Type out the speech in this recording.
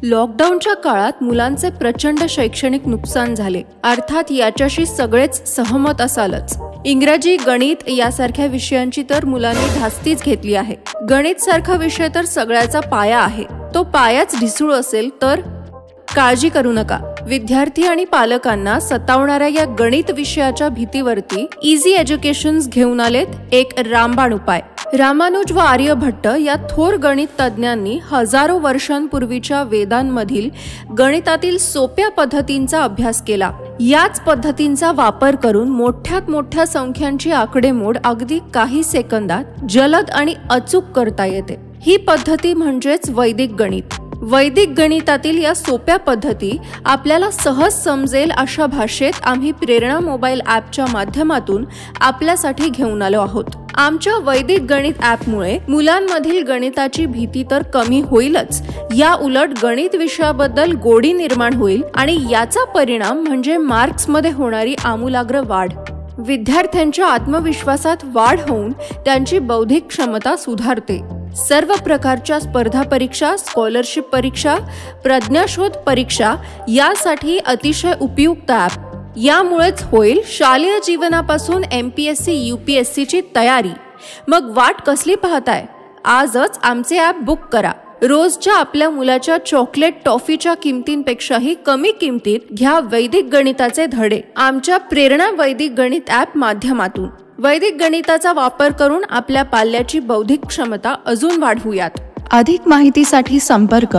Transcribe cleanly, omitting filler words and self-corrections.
लॉकडाऊनच्या काळात मुलांचे प्रचंड शैक्षणिक नुकसान झाले, अर्थात याच्याशी सगळेच सहमत असालच। इंग्रजी, गणित यासारख्या विषयांची तर मुलांनी धास्तीच घेतली आहे। गणित सारखा विषय तर सगळ्याचा पाया आहे, तो पायाच ढिसूळ असेल तर काळजी करू नका। विद्यार्थी आणि पालकांना सतावणाऱ्या या गणित विषयाच्या भीतीवरती इझी एज्युकेशन्स घेऊन आलेत एक रामबाण उपाय। रामानुज व आर्यभट्ट या थोर गणित तज्ञांनी हजारो वर्षांपूर्वीच्या वेदांमधील गणितातील सोप्या पद्धतींचा अभ्यास केला। याच पद्धतींचा वापर करून मोठ्यात मोठ्या संख्यांची आकडेमोड अगदी काही सेकंदात जलद आणि अचूक करता येते। ही पद्धती म्हणजेच वैदिक गणित। वैदिक गणितातील या सोप्या पद्धती आपल्याला सहज समजेल अशा भाषेत आम्ही प्रेरणा मोबाईल ॲपच्या माध्यमातून आपल्यासाठी घेऊन आलो आहोत। आमच्या वैदिक गणित ॲपमुळे मुलांमधील गणिताची भीती तर कमी होईलच, या उलट गणित विषयाबद्दल गोडी निर्माण होईल आणि याचा परिणाम म्हणजे मार्क्समध्ये होणारी आमूलाग्र वाढ। विद्यार्थ्यांच्या आत्मविश्वासात वाढ होऊन त्यांची बौद्धिक क्षमता सुधारते। सर्व प्रकारच्या स्पर्धा परीक्षा, स्कॉलरशिप परीक्षा, प्रज्ञाशोध परीक्षा यासाठी अतिशय उपयुक्त ॲप। यामुळेच होईल शालेय जीवनापासून MPSC UPSC ची तयारी। मग वाट कसली पाहताय? आजच आमचे ॲप बुक करा। रोजच्या आपल्या मुलाच्या चॉकलेट टॉफीच्या किमतींपेक्षाही कमी किमतीत घ्या वैदिक गणिताचे धडे आमच्या प्रेरणा वैदिक गणित ॲप माध्यमातून। वैदिक गणिताचा वापर करून आपल्या पाल्याची बौद्धिक क्षमता अजून वाढवूयात। अधिक माहितीसाठी संपर्क